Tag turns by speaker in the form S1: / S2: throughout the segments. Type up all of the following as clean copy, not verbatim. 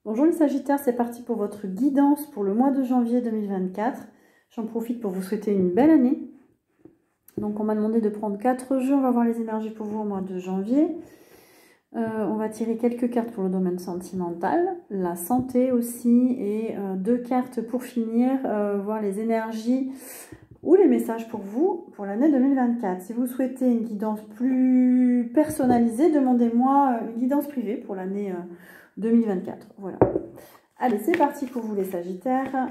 S1: Bonjour les Sagittaires, c'est parti pour votre guidance pour le mois de janvier 2024. J'en profite pour vous souhaiter une belle année. Donc on m'a demandé de prendre 4 jeux, on va voir les énergies pour vous au mois de janvier. On va tirer quelques cartes pour le domaine sentimental, la santé aussi, et 2 cartes pour finir, voir les énergies ou les messages pour vous pour l'année 2024. Si vous souhaitez une guidance plus personnalisée, demandez-moi une guidance privée pour l'année 2024. Voilà. Allez, c'est parti pour vous les Sagittaires.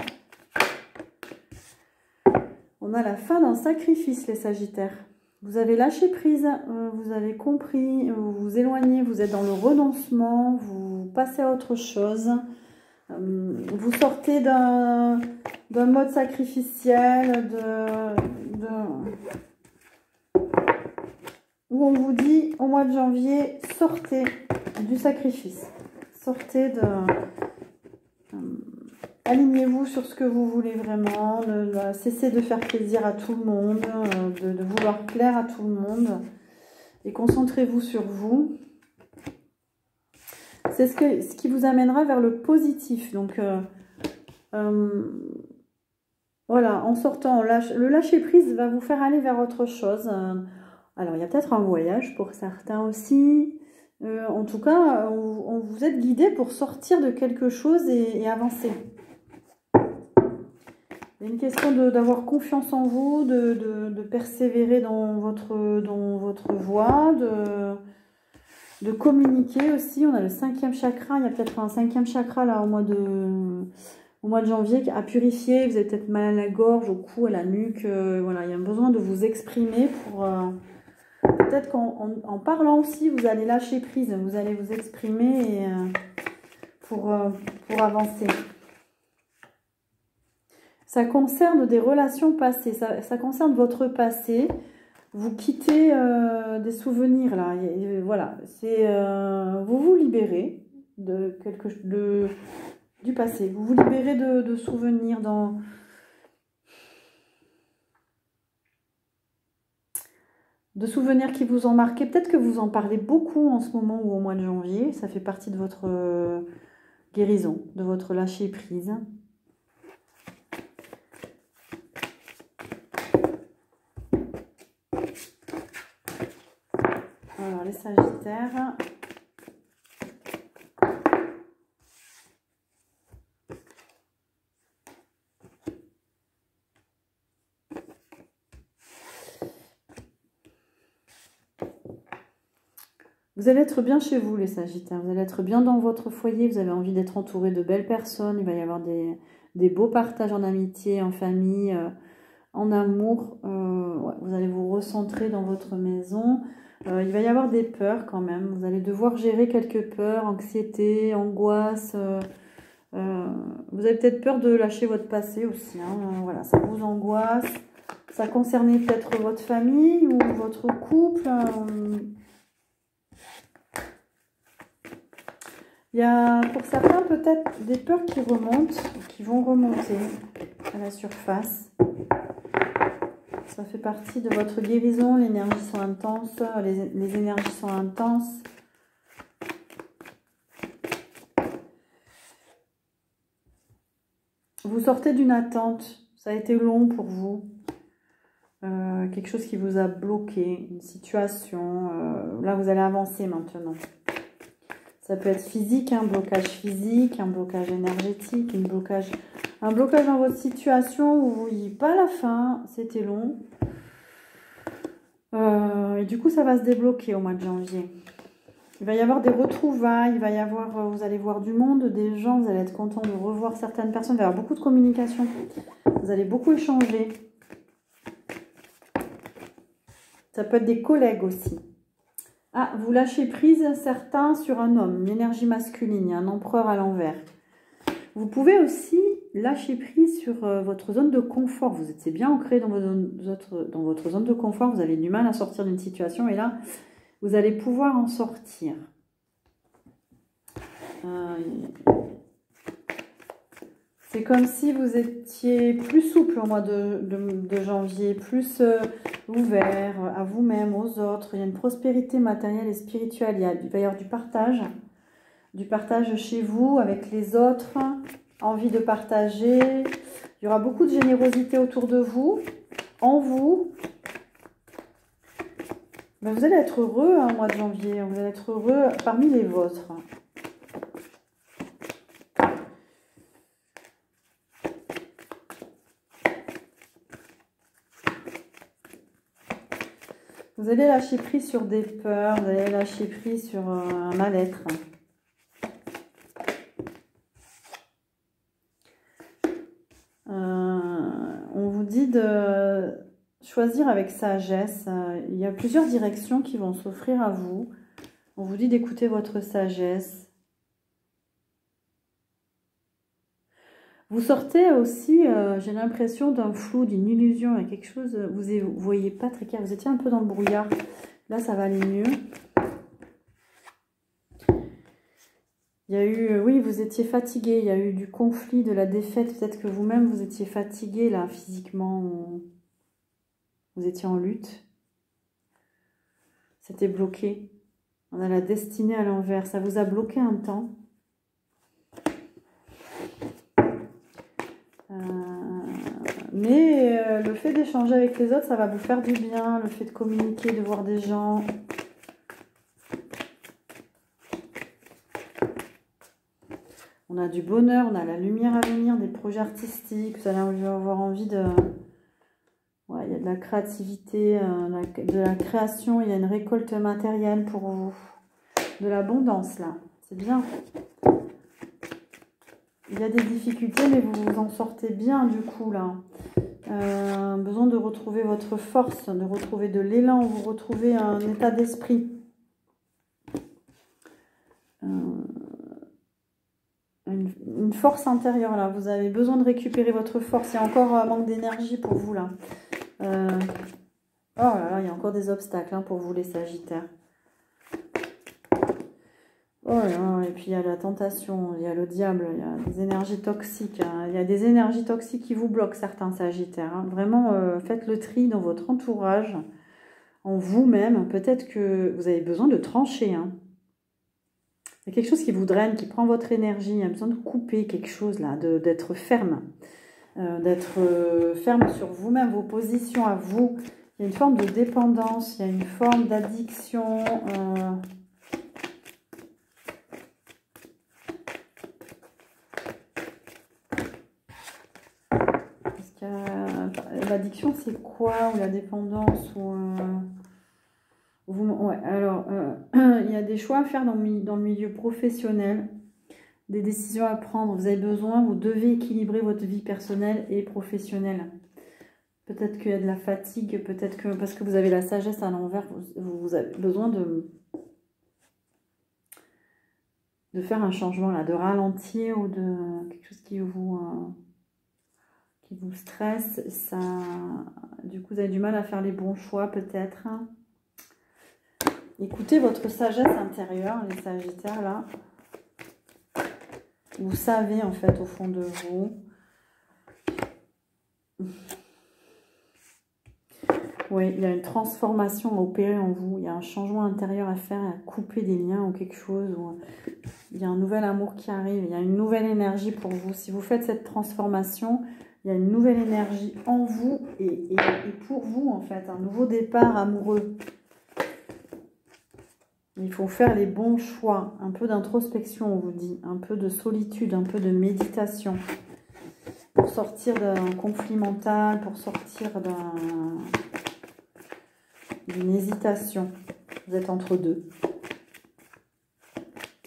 S1: On a la fin d'un sacrifice, les Sagittaires. Vous avez lâché prise, vous avez compris, vous vous éloignez, vous êtes dans le renoncement, vous passez à autre chose. Vous sortez d'un mode sacrificiel, où on vous dit au mois de janvier, sortez du sacrifice. Sortez de... alignez-vous sur ce que vous voulez vraiment, cessez de faire plaisir à tout le monde, de vouloir plaire à tout le monde et concentrez-vous sur vous. C'est ce qui vous amènera vers le positif. Donc, voilà, en sortant, le lâcher-prise va vous faire aller vers autre chose. Alors, il y a peut-être un voyage pour certains aussi. En tout cas, on vous êtes guidé pour sortir de quelque chose et avancer. Il y a une question d'avoir confiance en vous, de persévérer dans votre voie, de communiquer aussi. On a le 5e chakra, il y a peut-être un 5e chakra là au mois de janvier à purifier. Vous avez peut-être mal à la gorge, au cou, à la nuque. Voilà, il y a un besoin de vous exprimer pour... peut-être qu'en parlant aussi, vous allez lâcher prise, vous allez vous exprimer et, pour avancer. Ça concerne des relations passées, ça concerne votre passé. Vous quittez des souvenirs là, et voilà, c'est vous vous libérez de du passé. Vous vous libérez de souvenirs de souvenirs qui vous ont marqué. Peut-être que vous en parlez beaucoup en ce moment ou au mois de janvier. Ça fait partie de votre guérison, de votre lâcher prise. Alors les Sagittaires. Vous allez être bien chez vous, les Sagittaires. Vous allez être bien dans votre foyer. Vous avez envie d'être entouré de belles personnes. Il va y avoir des beaux partages en amitié, en famille, en amour. Ouais, vous allez vous recentrer dans votre maison. Il va y avoir des peurs quand même. Vous allez devoir gérer quelques peurs, anxiété, angoisse. Vous avez peut-être peur de lâcher votre passé aussi. Hein. Voilà, ça vous angoisse. Ça concernait peut-être votre famille ou votre couple. Il y a pour certains peut-être des peurs qui remontent, qui vont remonter à la surface. Ça fait partie de votre guérison, les énergies sont intenses, les énergies sont intenses. Vous sortez d'une attente, ça a été long pour vous. Quelque chose qui vous a bloqué, une situation. Là, vous allez avancer maintenant. Ça peut être physique, un blocage physique, un blocage énergétique, un blocage dans votre situation où vous voyez pas la fin, c'était long. Et du coup, ça va se débloquer au mois de janvier. Il va y avoir des retrouvailles, il va y avoir, vous allez voir du monde, des gens, vous allez être content de revoir certaines personnes, il va y avoir beaucoup de communication, vous allez beaucoup échanger. Ça peut être des collègues aussi. Ah, vous lâchez prise, certains, sur un homme, une énergie masculine, il y a un empereur à l'envers. Vous pouvez aussi lâcher prise sur votre zone de confort. Vous êtes bien ancré dans votre zone de confort, vous avez du mal à sortir d'une situation et là, vous allez pouvoir en sortir. C'est comme si vous étiez plus souple au mois de janvier, plus ouvert à vous-même, aux autres. Il y a une prospérité matérielle et spirituelle. Il va y avoir du partage, du partage chez vous, avec les autres, envie de partager. Il y aura beaucoup de générosité autour de vous, en vous. Mais vous allez être heureux au mois de janvier, vous allez être heureux parmi les vôtres. Vous allez lâcher prise sur des peurs, vous allez lâcher prise sur un mal-être. On vous dit de choisir avec sagesse. Il y a plusieurs directions qui vont s'offrir à vous. On vous dit d'écouter votre sagesse. Vous sortez aussi, j'ai l'impression, d'un flou, d'une illusion. Il y a quelque chose, vous ne voyez pas très clair. Vous étiez un peu dans le brouillard. Là, ça va aller mieux. Il y a eu, oui, vous étiez fatigué. Il y a eu du conflit, de la défaite. Peut-être que vous-même, vous étiez fatigué, là, physiquement. Vous étiez en lutte. C'était bloqué. On a la destinée à l'envers. Ça vous a bloqué un temps. Mais le fait d'échanger avec les autres, ça va vous faire du bien. Le fait de communiquer, de voir des gens. On a du bonheur, on a la lumière à venir, des projets artistiques. Vous allez avoir envie de... Ouais, il y a de la créativité, de la création. Il y a une récolte matérielle pour vous. De l'abondance, là. C'est bien. Il y a des difficultés, mais vous vous en sortez bien, du coup, là. Besoin de retrouver votre force, de retrouver de l'élan, vous retrouvez un état d'esprit. Une force intérieure, là. Vous avez besoin de récupérer votre force. Il y a encore un manque d'énergie pour vous, là. Oh là là, il y a encore des obstacles hein, pour vous, les Sagittaires. Oh là là, et puis il y a la tentation, il y a le diable, il y a des énergies toxiques. Hein. Il y a des énergies toxiques qui vous bloquent, certains Sagittaires. Hein. Vraiment, faites le tri dans votre entourage, en vous-même. Peut-être que vous avez besoin de trancher. Hein. Il y a quelque chose qui vous draine, qui prend votre énergie. Il y a besoin de couper quelque chose, là, d'être ferme. D'être ferme sur vous-même, vos positions à vous. Il y a une forme de dépendance, il y a une forme d'addiction. L'addiction, c'est quoi? Ou la dépendance ouais, alors, il y a des choix à faire dans le milieu professionnel, des décisions à prendre. Vous avez besoin, vous devez équilibrer votre vie personnelle et professionnelle. Peut-être qu'il y a de la fatigue, peut-être que parce que vous avez la sagesse à l'envers, vous avez besoin de faire un changement, là, de ralentir ou de quelque chose qui vous stresse. Ça, du coup, vous avez du mal à faire les bons choix, peut-être. Écoutez votre sagesse intérieure, les Sagittaires, là. Vous savez, en fait, au fond de vous. Oui, il y a une transformation à opérer en vous. Il y a un changement intérieur à faire, à couper des liens ou quelque chose. Il y a un nouvel amour qui arrive. Il y a une nouvelle énergie pour vous. Si vous faites cette transformation, il y a une nouvelle énergie en vous et pour vous, en fait. Un nouveau départ amoureux. Il faut faire les bons choix. Un peu d'introspection, on vous dit. Un peu de solitude, un peu de méditation. Pour sortir d'un conflit mental, pour sortir d'une hésitation. Vous êtes entre deux.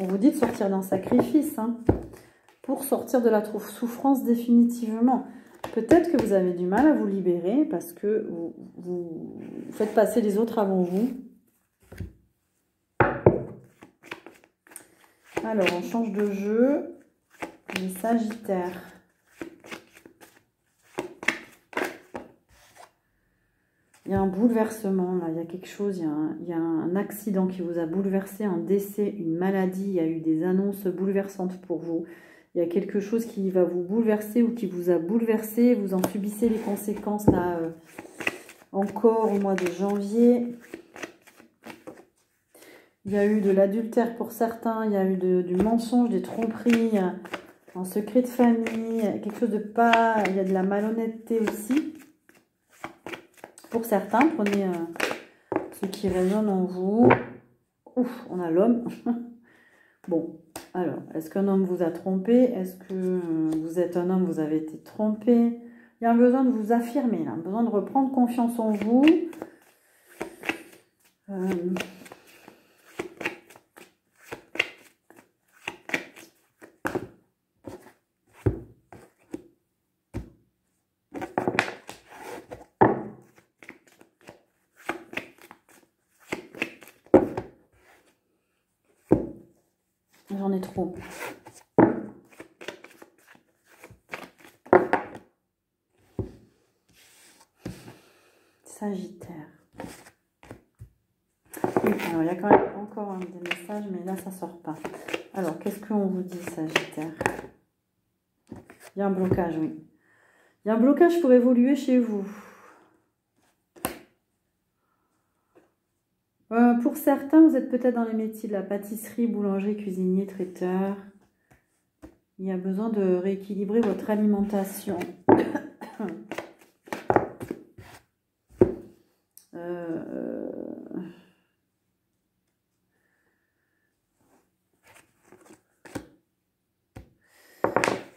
S1: On vous dit de sortir d'un sacrifice, hein, pour sortir de la souffrance définitivement. Peut-être que vous avez du mal à vous libérer parce que vous faites passer les autres avant vous. Alors, on change de jeu. Les Sagittaires. Il y a un bouleversement, là. Il y a quelque chose, il y a un accident qui vous a bouleversé, un décès, une maladie. Il y a eu des annonces bouleversantes pour vous. Il y a quelque chose qui va vous bouleverser ou qui vous a bouleversé. Vous en subissez les conséquences, là, encore au mois de janvier. Il y a eu de l'adultère pour certains, il y a eu du mensonge, des tromperies, un secret de famille, quelque chose de pas... Il y a de la malhonnêteté aussi. Pour certains, prenez ce qui résonne en vous. Ouf, on a l'homme. Bon, alors, est-ce qu'un homme vous a trompé? Est-ce que vous êtes un homme, vous avez été trompé? Il y a un besoin de vous affirmer, là, un besoin de reprendre confiance en vous. J'en ai trop. Sagittaire. Oui, alors il y a quand même encore des messages, mais là ça sort pas. Alors, qu'est-ce qu'on vous dit, Sagittaire? Il y a un blocage, oui. Il y a un blocage pour évoluer chez vous. Pour certains, vous êtes peut-être dans les métiers de la pâtisserie, boulangerie, cuisinier, traiteur. Il y a besoin de rééquilibrer votre alimentation.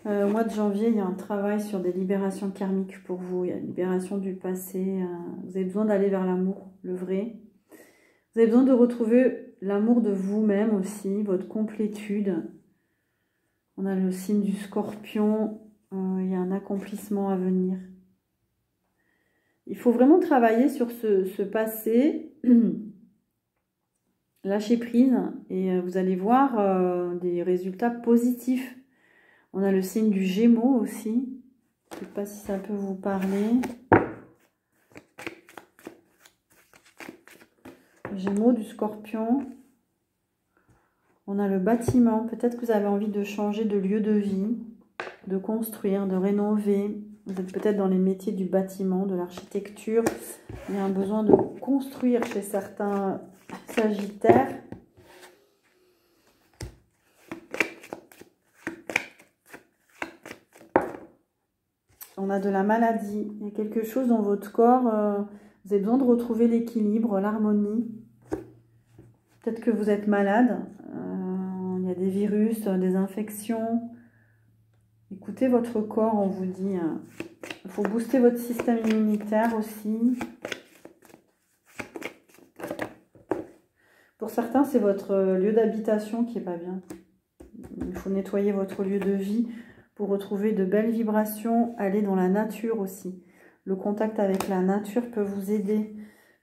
S1: Au mois de janvier, il y a un travail sur des libérations karmiques pour vous. Il y a une libération du passé. Vous avez besoin d'aller vers l'amour, le vrai. Vous avez besoin de retrouver l'amour de vous-même aussi, votre complétude. On a le signe du Scorpion. Il y a un accomplissement à venir. Il faut vraiment travailler sur ce passé. Lâcher prise et vous allez voir des résultats positifs. On a le signe du Gémeaux aussi. Je ne sais pas si ça peut vous parler. Le Gémeaux, du Scorpion. On a le bâtiment. Peut-être que vous avez envie de changer de lieu de vie, de construire, de rénover. Vous êtes peut-être dans les métiers du bâtiment, de l'architecture. Il y a un besoin de construire chez certains Sagittaires. On a de la maladie. Il y a quelque chose dans votre corps. Vous avez besoin de retrouver l'équilibre, l'harmonie. Peut-être que vous êtes malade. Il y a des virus, des infections. Écoutez votre corps, on vous dit. Il faut booster votre système immunitaire aussi. Pour certains, c'est votre lieu d'habitation qui n'est pas bien. Il faut nettoyer votre lieu de vie pour retrouver de belles vibrations. Aller dans la nature aussi. Le contact avec la nature peut vous aider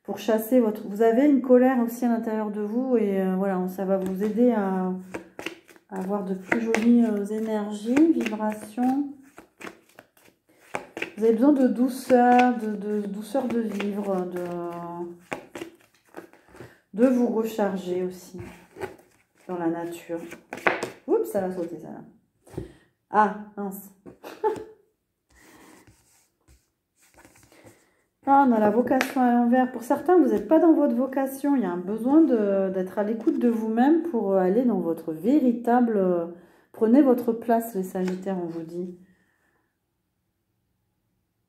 S1: pour chasser votre... Vous avez une colère aussi à l'intérieur de vous et voilà, ça va vous aider à avoir de plus jolies énergies, vibrations. Vous avez besoin de douceur, de douceur de vivre, de vous recharger aussi dans la nature. Oups, ça va sauter ça là. Ah, mince. Ah, on a la vocation à l'envers. Pour certains, vous n'êtes pas dans votre vocation. Il y a un besoin d'être à l'écoute de vous-même pour aller dans votre véritable... Prenez votre place, les Sagittaires, on vous dit.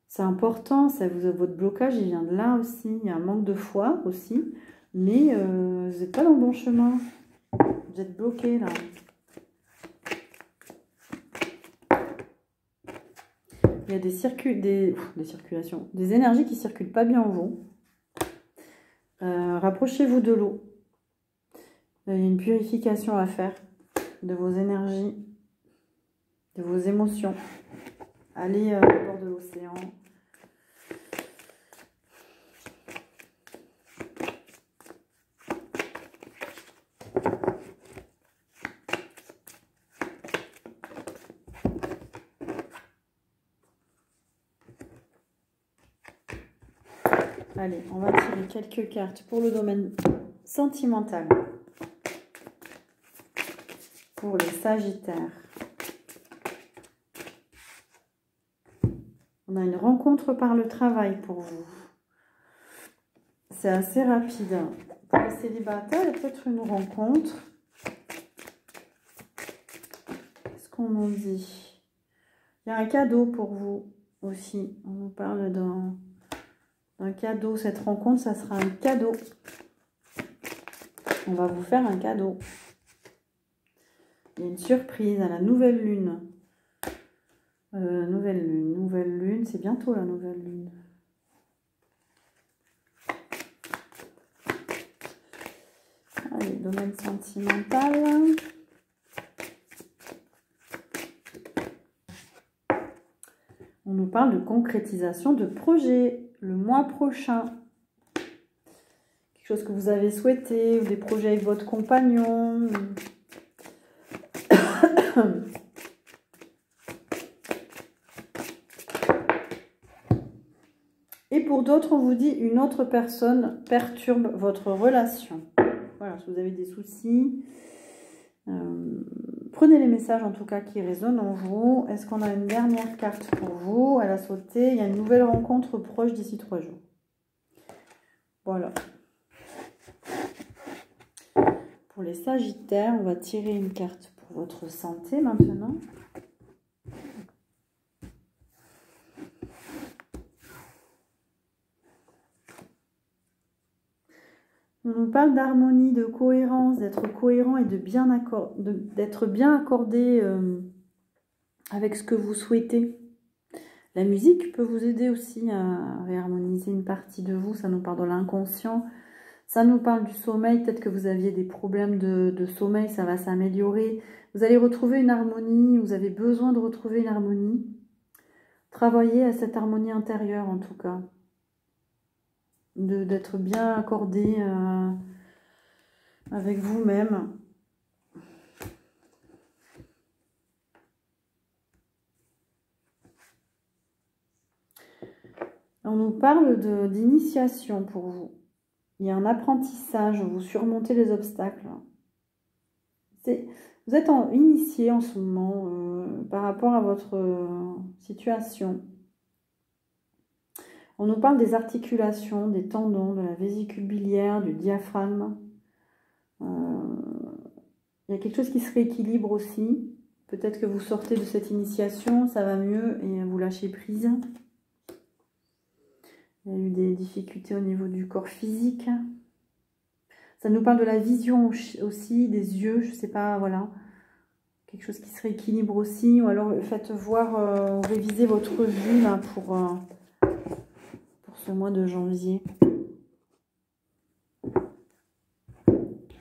S1: C'est important. Votre blocage, il vient de là aussi. Il y a un manque de foi aussi. Mais vous n'êtes pas dans le bon chemin. Vous êtes bloqué là. Il y a des circulations, des énergies qui ne circulent pas bien en vous. Rapprochez-vous de l'eau. Il y a une purification à faire de vos énergies, de vos émotions. Allez au bord de l'océan. Allez, on va tirer quelques cartes pour le domaine sentimental. Pour les Sagittaires. On a une rencontre par le travail pour vous. C'est assez rapide. Pour les célibataires, il y a peut-être une rencontre. Qu'est-ce qu'on en dit? Il y a un cadeau pour vous aussi. On nous parle d'un cadeau. Cette rencontre, ça sera un cadeau. On va vous faire un cadeau. Il y a une surprise à la nouvelle lune. Nouvelle lune. C'est bientôt la nouvelle lune. Allez, domaine sentimental. On nous parle de concrétisation de projets le mois prochain. Quelque chose que vous avez souhaité, ou des projets avec votre compagnon. Et pour d'autres, on vous dit une autre personne perturbe votre relation. Voilà, si vous avez des soucis, prenez les messages en tout cas qui résonnent en vous. Est-ce qu'on a une dernière carte pour vous? Elle a sauté. Il y a une nouvelle rencontre proche d'ici 3 jours. Voilà. Pour les Sagittaires, on va tirer une carte pour votre santé maintenant. On nous parle d'harmonie, de cohérence, d'être cohérent et d'être bien accordé avec ce que vous souhaitez. La musique peut vous aider aussi à réharmoniser une partie de vous. Ça nous parle de l'inconscient. Ça nous parle du sommeil. Peut-être que vous aviez des problèmes de sommeil. Ça va s'améliorer. Vous allez retrouver une harmonie. Vous avez besoin de retrouver une harmonie. Travaillez à cette harmonie intérieure en tout cas. D'être bien accordé avec vous-même. On nous parle d'initiation pour vous. Il y a un apprentissage, vous surmontez les obstacles. Vous êtes initié en ce moment par rapport à votre situation. On nous parle des articulations, des tendons, de la vésicule biliaire, du diaphragme. Il y a quelque chose qui se rééquilibre aussi. Peut-être que vous sortez de cette initiation, ça va mieux et vous lâchez prise. Il y a eu des difficultés au niveau du corps physique. Ça nous parle de la vision aussi, des yeux, je ne sais pas, voilà. Quelque chose qui se rééquilibre aussi. Ou alors faites voir, révisez votre vue là, pour ce mois de janvier.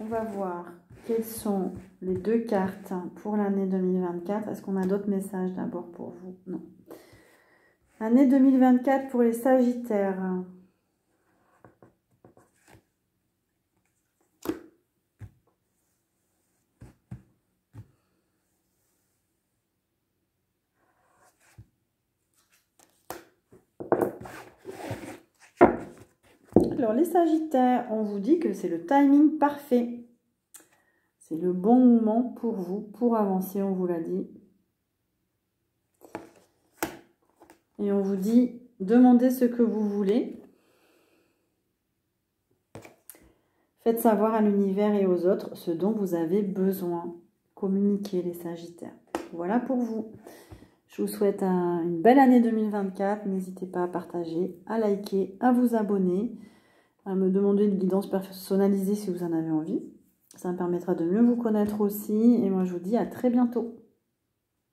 S1: On va voir quelles sont les 2 cartes pour l'année 2024. Est-ce qu'on a d'autres messages d'abord pour vous? Non. Année 2024 pour les Sagittaires. Alors les Sagittaires, on vous dit que c'est le timing parfait. C'est le bon moment pour vous, pour avancer, on vous l'a dit. Et on vous dit, demandez ce que vous voulez. Faites savoir à l'univers et aux autres ce dont vous avez besoin. Communiquez les Sagittaires. Voilà pour vous. Je vous souhaite une belle année 2024. N'hésitez pas à partager, à liker, à vous abonner, à me demander une guidance personnalisée si vous en avez envie. Ça me permettra de mieux vous connaître aussi. Et moi, je vous dis à très bientôt.